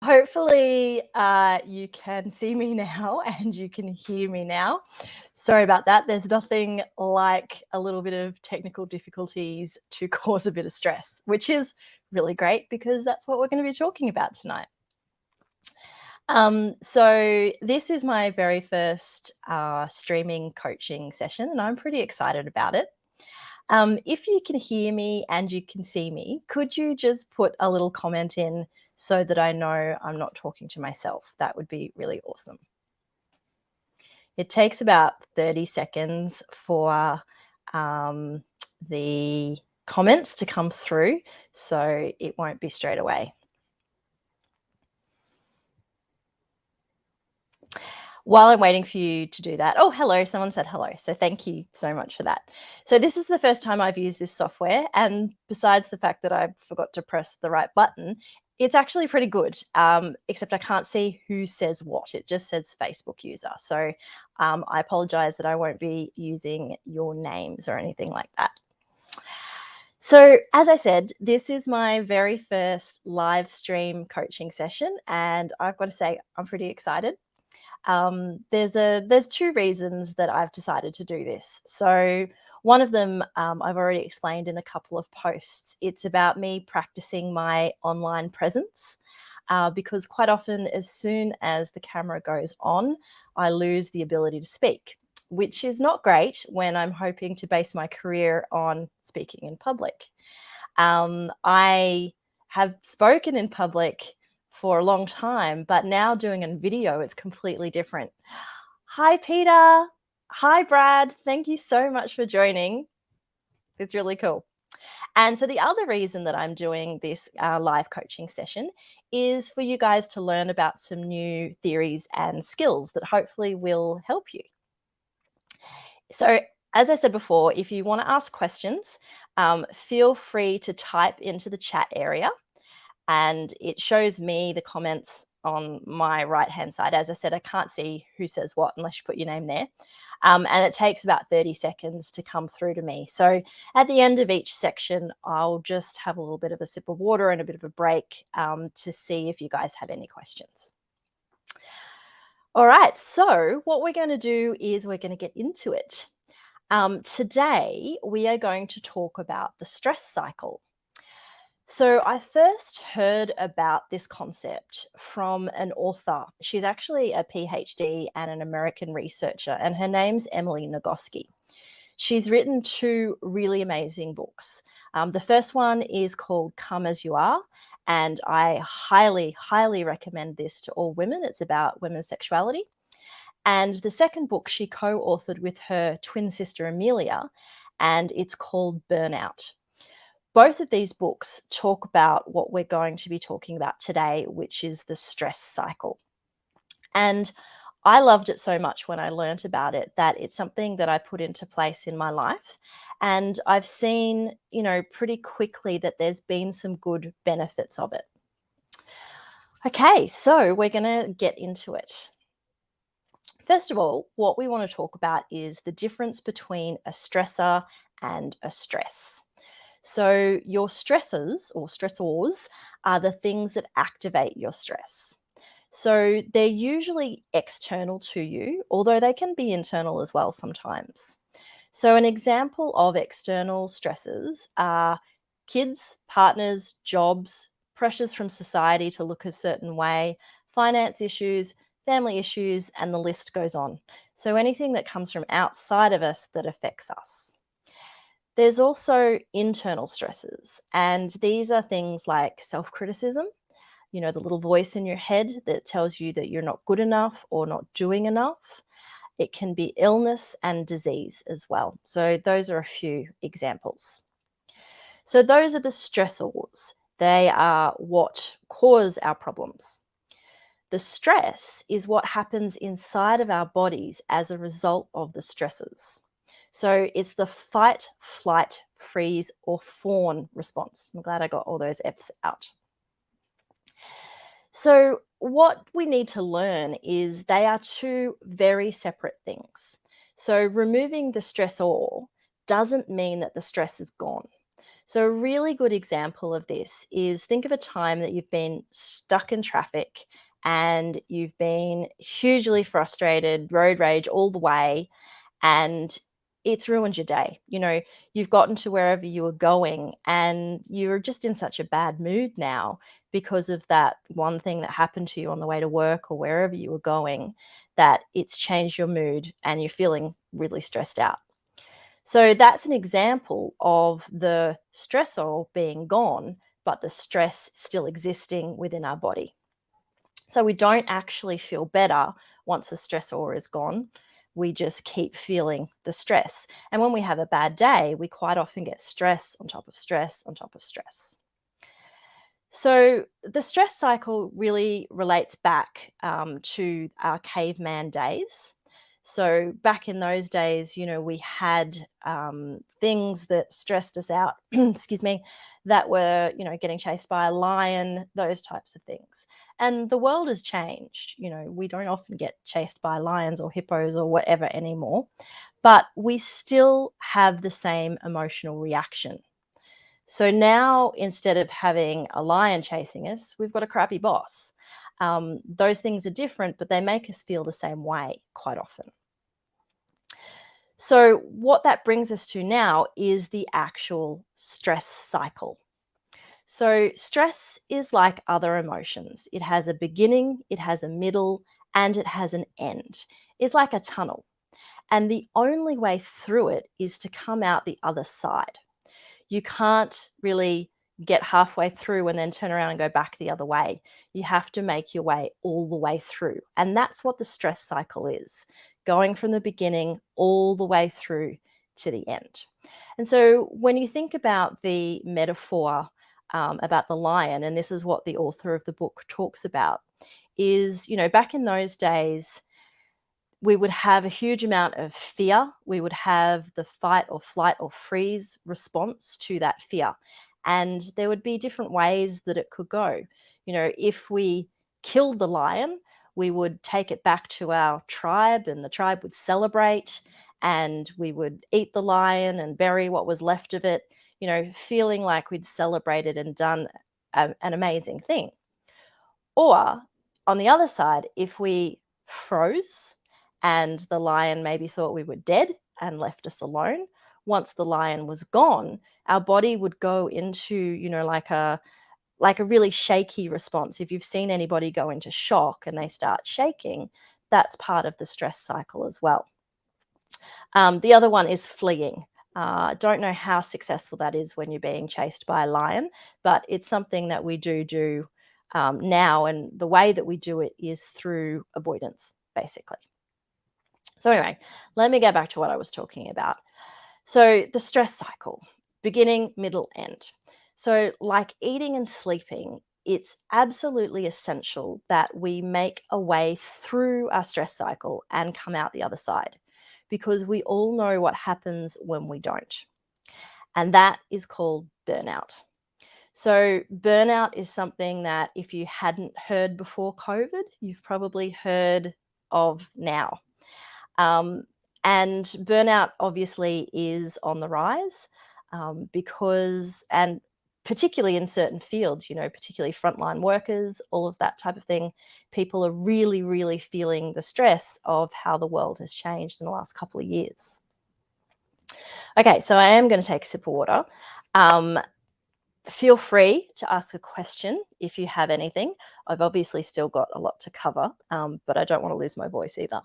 Hopefully, you can see me now and you can hear me now. Sorry about that. There's nothing like a little bit of technical difficulties to cause a bit of stress, which is really great because that's what we're going to be talking about tonight. So this is my very first streaming coaching session, and I'm pretty excited about it. If you can hear me and you can see me, could you just put a little comment in so that I know I'm not talking to myself? That would be really awesome. It takes about 30 seconds for the comments to come through, so it won't be straight away. While I'm waiting for you to do that, oh, hello, someone said hello. So thank you so much for that. So this is the first time I've used this software. And besides the fact that I forgot to press the right button, it's actually pretty good, except I can't see who says what. It just says Facebook user. So I apologize that I won't be using your names or anything like that. So as I said, this is my very first live stream coaching session, and I've got to say I'm pretty excited. There's two reasons that I've decided to do this. So one of them I've already explained in a couple of posts. It's about me practicing my online presence because quite often as soon as the camera goes on, I lose the ability to speak, which is not great when I'm hoping to base my career on speaking in public. I have spoken in public for a long time, but now doing a video, it's completely different. Hi, Peter. Hi, Brad. Thank you so much for joining. It's really cool. And so the other reason that I'm doing this live coaching session is for you guys to learn about some new theories and skills that hopefully will help you. So as I said before, if you want to ask questions, feel free to type into the chat area. And it shows me the comments on my right-hand side. As I said, I can't see who says what unless you put your name there. And it takes about 30 seconds to come through to me. So at the end of each section, I'll just have a little bit of a sip of water and a bit of a break to see if you guys have any questions. All right, so what we're going to do is we're going to get into it. Today, we are going to talk about the stress cycle. So I first heard about this concept from an author. She's actually a PhD and an American researcher, and her name's Emily Nagoski. She's written two really amazing books. The first one is called Come As You Are, and I highly, highly recommend this to all women. It's about women's sexuality. And the second book she co-authored with her twin sister Amelia, and it's called Burnout. Both of these books talk about what we're going to be talking about today, which is the stress cycle. And I loved it so much when I learned about it that it's something that I put into place in my life. And I've seen, pretty quickly that there's been some good benefits of it. Okay, so we're going to get into it. First of all, what we want to talk about is the difference between a stressor and a stress. So your stressors or stressors are the things that activate your stress. So they're usually external to you, although they can be internal as well sometimes. So an example of external stresses are kids, partners, jobs, pressures from society to look a certain way, finance issues, family issues, and the list goes on. So anything that comes from outside of us that affects us. There's also internal stresses, and these are things like self-criticism, the little voice in your head that tells you that you're not good enough or not doing enough. It can be illness and disease as well. So those are a few examples. So those are the stressors. They are what cause our problems. The stress is what happens inside of our bodies as a result of the stresses. So it's the fight, flight, freeze, or fawn response. I'm glad I got all those F's out. So what we need to learn is they are two very separate things. So removing the stressor doesn't mean that the stress is gone. So, a really good example of this is think of a time that you've been stuck in traffic and you've been hugely frustrated, road rage all the way, and it's ruined your day. You've gotten to wherever you were going and you're just in such a bad mood now because of that one thing that happened to you on the way to work or wherever you were going, that it's changed your mood and you're feeling really stressed out. So that's an example of the stressor being gone, but the stress still existing within our body. So we don't actually feel better once the stressor is gone. We just keep feeling the stress. And when we have a bad day, we quite often get stress on top of stress on top of stress. So the stress cycle really relates back to our caveman days. So back in those days, we had things that stressed us out, excuse me, that were, getting chased by a lion, those types of things. And the world has changed. We don't often get chased by lions or hippos or whatever anymore, but we still have the same emotional reaction. So now, instead of having a lion chasing us, we've got a crappy boss. Those things are different, but they make us feel the same way quite often. So, what that brings us to now is the actual stress cycle. So, stress is like other emotions, it has a beginning, it has a middle, and it has an end. It's like a tunnel. And the only way through it is to come out the other side. You can't really get halfway through and then turn around and go back the other way. You have to make your way all the way through. And that's what the stress cycle is, going from the beginning all the way through to the end. And so when you think about the metaphor about the lion, and this is what the author of the book talks about, is, back in those days, we would have a huge amount of fear. We would have the fight or flight or freeze response to that fear. And there would be different ways that it could go. If we killed the lion, we would take it back to our tribe and the tribe would celebrate and we would eat the lion and bury what was left of it, feeling like we'd celebrated and done an amazing thing. Or on the other side, if we froze and the lion maybe thought we were dead and left us alone, once the lion was gone, our body would go into, like a really shaky response. If you've seen anybody go into shock and they start shaking, that's part of the stress cycle as well. The other one is fleeing. Don't know how successful that is when you're being chased by a lion, but it's something that we do now. And the way that we do it is through avoidance, basically. So, anyway, let me get back to what I was talking about. So, the stress cycle, beginning, middle, end. So, like eating and sleeping, it's absolutely essential that we make a way through our stress cycle and come out the other side because we all know what happens when we don't. And that is called burnout. So, burnout is something that if you hadn't heard before COVID, you've probably heard of now. Um, and burnout obviously is on the rise and particularly in certain fields, particularly frontline workers, all of that type of thing, people are really, really feeling the stress of how the world has changed in the last couple of years. Okay, so I am going to take a sip of water. Feel free to ask a question if you have anything. I've obviously still got a lot to cover, but I don't want to lose my voice either.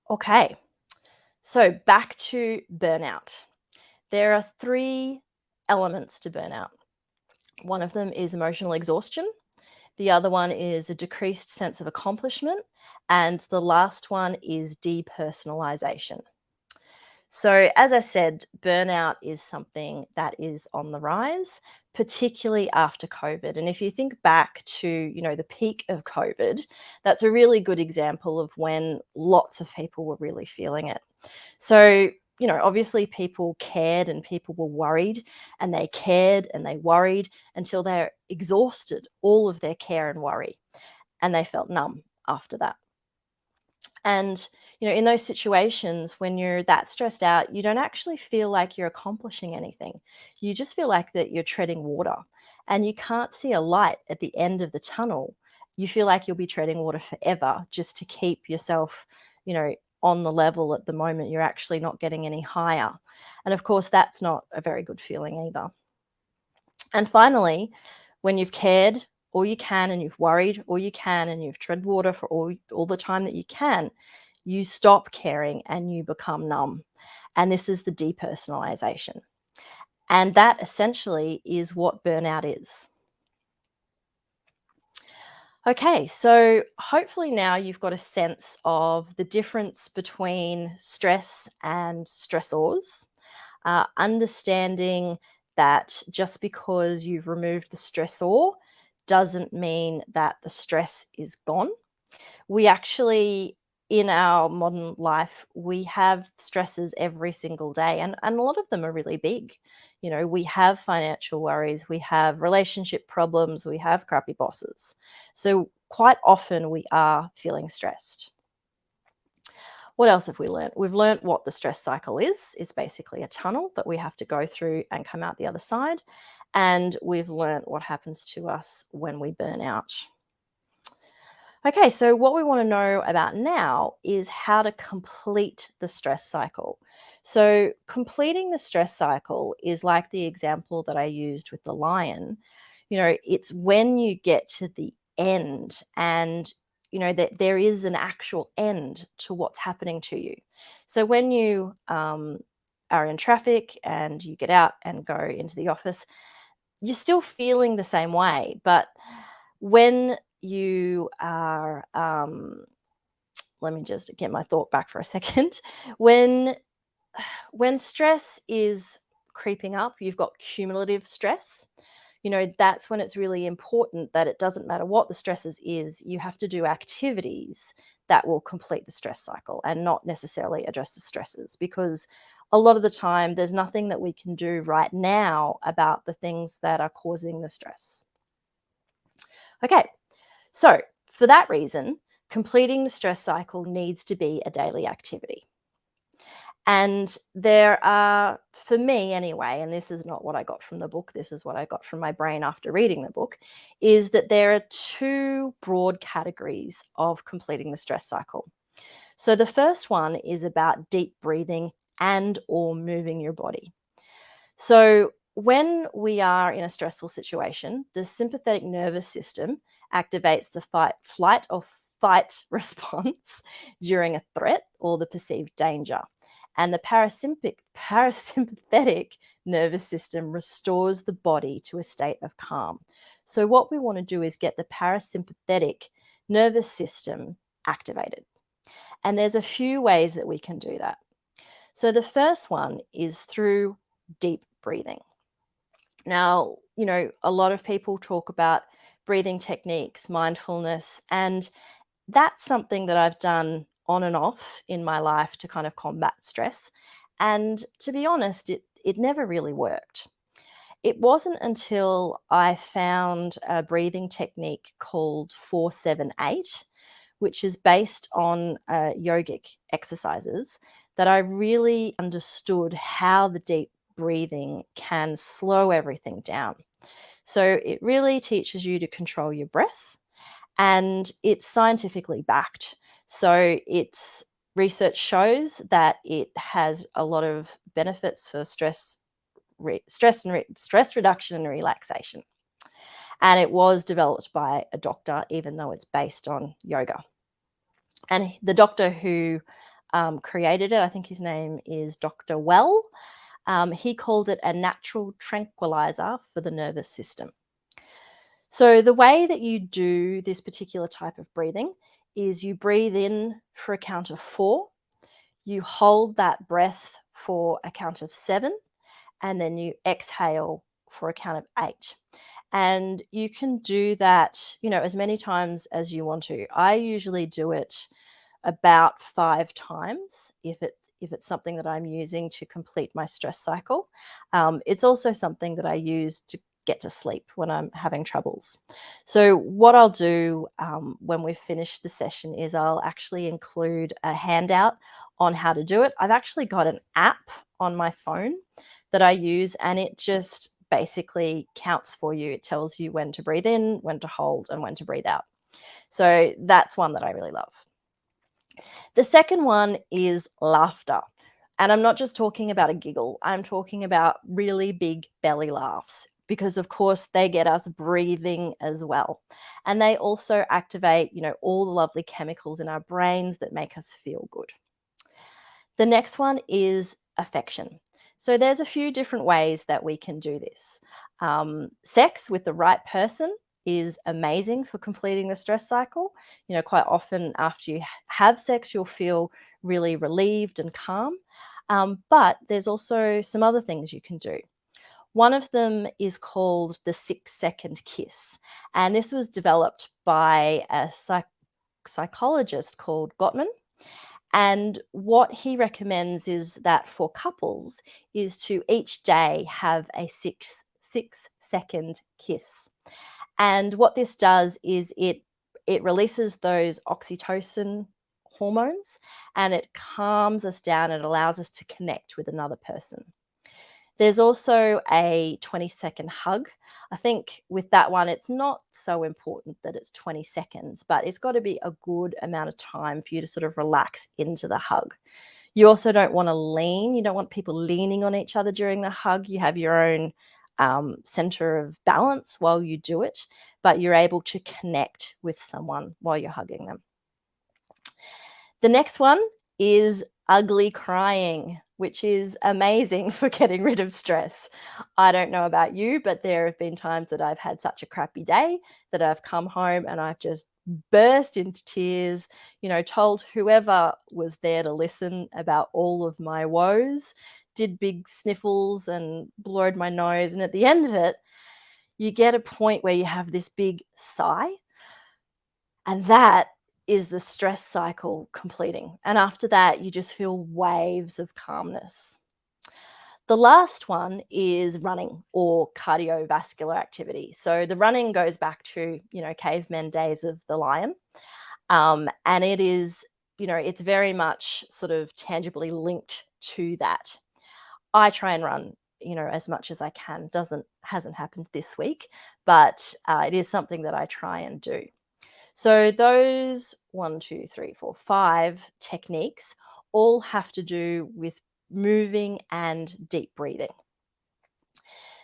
Okay, so back to burnout. There are 3 elements to burnout. One of them is emotional exhaustion. The other one is a decreased sense of accomplishment. And the last one is depersonalization. So, as I said, burnout is something that is on the rise, particularly after COVID. And if you think back to, the peak of COVID, that's a really good example of when lots of people were really feeling it. So, obviously people cared and people were worried and they cared and they worried until they're exhausted all of their care and worry. and they felt numb after that. And, in those situations when you're that stressed out, you don't actually feel like you're accomplishing anything. You just feel like that you're treading water and you can't see a light at the end of the tunnel. You feel like you'll be treading water forever just to keep yourself, on the level at the moment. You're actually not getting any higher. And of course, that's not a very good feeling either. And finally, when you've cared all you can and you've worried all you can and you've tread water for all the time that you can, you stop caring and you become numb. And this is the depersonalization. And that essentially is what burnout is. Okay, so hopefully now you've got a sense of the difference between stress and stressors, understanding that just because you've removed the stressor doesn't mean that the stress is gone. We actually, in our modern life, we have stresses every single day, and a lot of them are really big. We have financial worries, we have relationship problems, we have crappy bosses. So quite often we are feeling stressed. What else have we learned? We've learned what the stress cycle is. It's basically a tunnel that we have to go through and come out the other side. And we've learned what happens to us when we burn out. Okay, so what we want to know about now is how to complete the stress cycle. So, completing the stress cycle is like the example that I used with the lion. It's when you get to the end and that there is an actual end to what's happening to you. So, when you are in traffic and you get out and go into the office, you're still feeling the same way, but when you are let me just get my thought back for a second. when when stress is creeping up, you've got cumulative stress. That's when it's really important that it doesn't matter what the stresses is, you have to do activities that will complete the stress cycle and not necessarily address the stresses, because a lot of the time there's nothing that we can do right now about the things that are causing the stress. Okay, so, for that reason, completing the stress cycle needs to be a daily activity. And there are, for me anyway, and this is not what I got from the book, this is what I got from my brain after reading the book, is that there are two broad categories of completing the stress cycle. So, the first one is about deep breathing and or moving your body. So, when we are in a stressful situation, the sympathetic nervous system activates the fight, flight, or fight response during a threat or the perceived danger. And the parasympathetic nervous system restores the body to a state of calm. So, what we want to do is get the parasympathetic nervous system activated. And there's a few ways that we can do that. So, the first one is through deep breathing. Now, a lot of people talk about breathing techniques, mindfulness, and that's something that I've done on and off in my life to kind of combat stress. And to be honest, it never really worked. It wasn't until I found a breathing technique called 478, which is based on yogic exercises, that I really understood how the deep breathing can slow everything down. So it really teaches you to control your breath, and it's scientifically backed. So its research shows that it has a lot of benefits for stress reduction and relaxation. And it was developed by a doctor, even though it's based on yoga. And the doctor who created it, I think his name is Dr. Well, he called it a natural tranquilizer for the nervous system. So, the way that you do this particular type of breathing is you breathe in for a count of 4, you hold that breath for a count of 7, and then you exhale for a count of 8. And you can do that, as many times as you want to. I usually do it about 5 times if it's something that I'm using to complete my stress cycle. It's also something that I use to get to sleep when I'm having troubles. So what I'll do when we've finished the session is I'll actually include a handout on how to do it. I've actually got an app on my phone that I use, and it just basically counts for you. It tells you when to breathe in, when to hold, and when to breathe out. So that's one that I really love. The second one is laughter. And I'm not just talking about a giggle, I'm talking about really big belly laughs because, of course, they get us breathing as well. And they also activate, all the lovely chemicals in our brains that make us feel good. The next one is affection. So there's a few different ways that we can do this. Sex with the right person is amazing for completing the stress cycle. Quite often after you have sex, you'll feel really relieved and calm. But there's also some other things you can do. One of them is called the 6-second kiss. And this was developed by a psychologist called Gottman. And what he recommends is that for couples is to each day have a 6-second kiss. And what this does is it releases those oxytocin hormones, and it calms us down and allows us to connect with another person. There's also a 20-second hug. I think with that one, it's not so important that it's 20 seconds, but it's got to be a good amount of time for you to sort of relax into the hug. You also don't want to lean. You don't want people leaning on each other during the hug. You have your own center of balance while you do it, but you're able to connect with someone while you're hugging them. The next one is ugly crying, which is amazing for getting rid of stress. I don't know about you, but there have been times that I've had such a crappy day that I've come home and I've just burst into tears, told whoever was there to listen about all of my woes, did big sniffles and blowed my nose. And at the end of it, you get a point where you have this big sigh, and that is the stress cycle completing. And after that, you just feel waves of calmness. The last one is running or cardiovascular activity. So the running goes back to, caveman days of the lion. And it is, it's very much sort of tangibly linked to that. I try and run, as much as I can. Hasn't happened this week, but it is something that I try and do. So those 5 techniques all have to do with moving and deep breathing.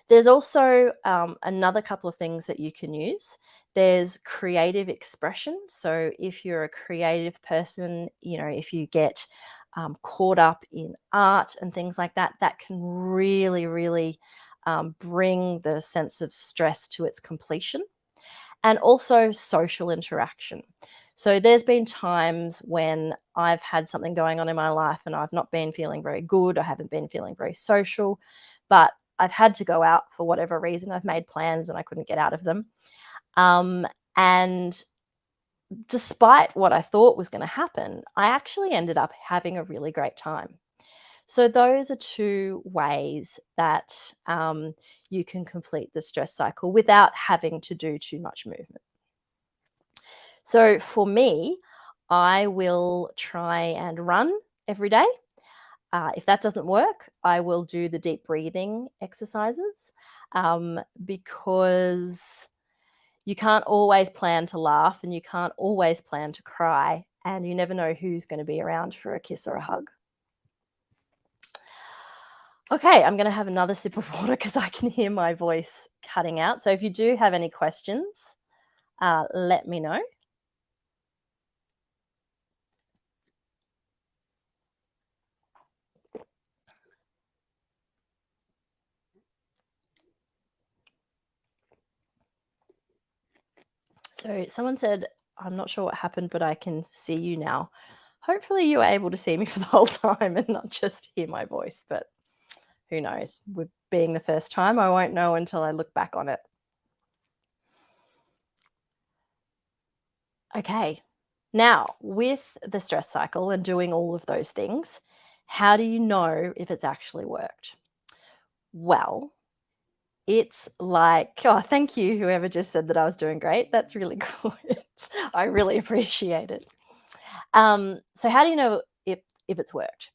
There's also another couple of things that you can use. There's creative expression. So if you're a creative person, if you get caught up in art and things like that, that can really, really bring the sense of stress to its completion. And also social interaction. So there's been times when I've had something going on in my life and I've not been feeling very good. I haven't been feeling very social, but I've had to go out for whatever reason. I've made plans and I couldn't get out of them. And despite what I thought was going to happen, I actually ended up having a really great time. So those are 2 ways that you can complete the stress cycle without having to do too much movement. So for me, I will try and run every day. If that doesn't work, I will do the deep breathing exercises because you can't always plan to laugh and you can't always plan to cry, and you never know who's going to be around for a kiss or a hug. Okay, I'm going to have another sip of water because I can hear my voice cutting out. So if you do have any questions, let me know. So someone said, I'm not sure what happened, but I can see you now. Hopefully you were able to see me for the whole time and not just hear my voice, but who knows? With being the first time, I won't know until I look back on it. Okay, now with the stress cycle and doing all of those things, how do you know if it's actually worked? Well, It's like, oh, thank you, whoever just said that I was doing great. That's really good. I really appreciate it. So how do you know if it's worked?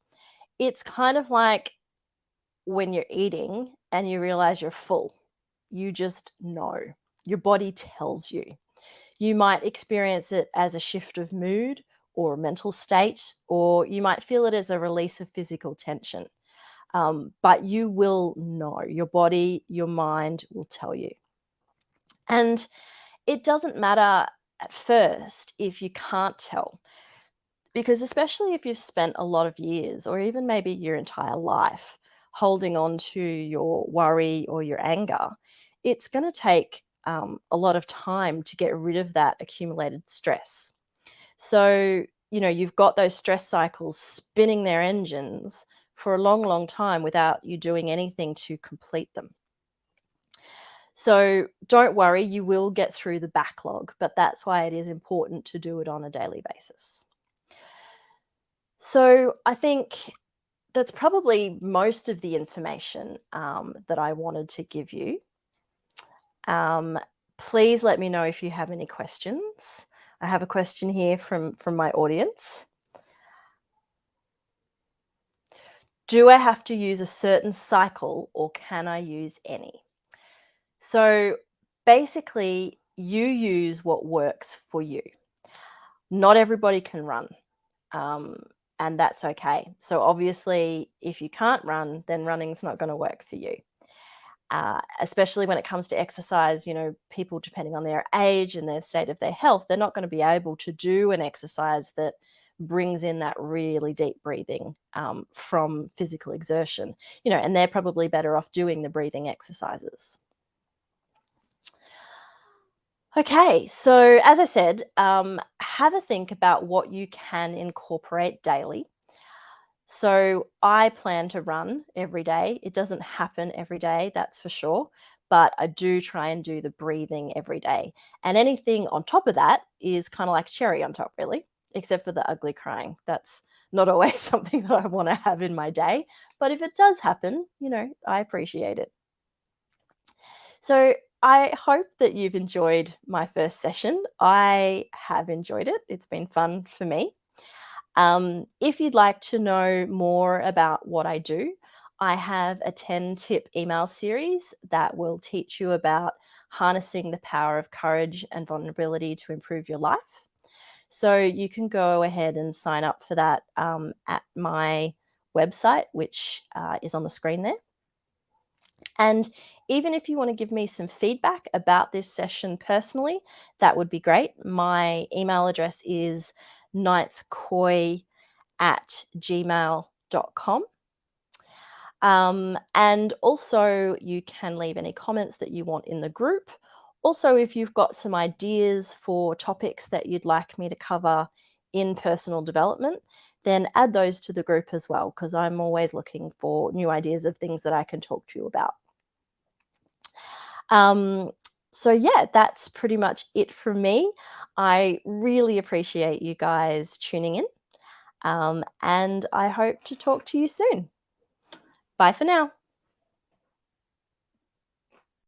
It's kind of like when you're eating and you realize you're full. You just know. Your body tells you. You might experience it as a shift of mood or mental state, or you might feel it as a release of physical tension. But you will know. Your body, your mind will tell you. And it doesn't matter at first if you can't tell, because especially if you've spent a lot of years or even maybe your entire life holding on to your worry or your anger, it's going to take a lot of time to get rid of that accumulated stress. So, you've got those stress cycles spinning their engines for a long, long time without you doing anything to complete them. So don't worry, you will get through the backlog, but that's why it is important to do it on a daily basis. So I think that's probably most of the information that I wanted to give you. Um, Please let me know if you have any questions. I have a question here from my audience. Do I have to use a certain cycle or can I use any? So basically, you use what works for you. Not everybody can run, um, and that's okay. So obviously, if you can't run, then running's not going to work for you. Especially when it comes to exercise, people depending on their age and their state of their health, they're not going to be able to do an exercise that brings in that really deep breathing from physical exertion, and they're probably better off doing the breathing exercises. Okay, so as I said, have a think about what you can incorporate daily. So I plan to run every day. It doesn't happen every day, that's for sure, but I do try and do the breathing every day. And anything on top of that is kind of like cherry on top, really, except for the ugly crying. That's not always something that I want to have in my day, but if it does happen, I appreciate it. So I hope that you've enjoyed my first session. I have enjoyed it. It's been fun for me. If you'd like to know more about what I do, I have a 10-tip email series that will teach you about harnessing the power of courage and vulnerability to improve your life. So you can go ahead and sign up for that at my website, which is on the screen there. And even if you want to give me some feedback about this session personally, that would be great. My email address is ninthkoi@gmail.com. And also, you can leave any comments that you want in the group. Also, if you've got some ideas for topics that you'd like me to cover in personal development, then add those to the group as well, because I'm always looking for new ideas of things that I can talk to you about. Um, so yeah, that's pretty much it from me. I really appreciate you guys tuning in, and I hope to talk to you soon. Bye for now.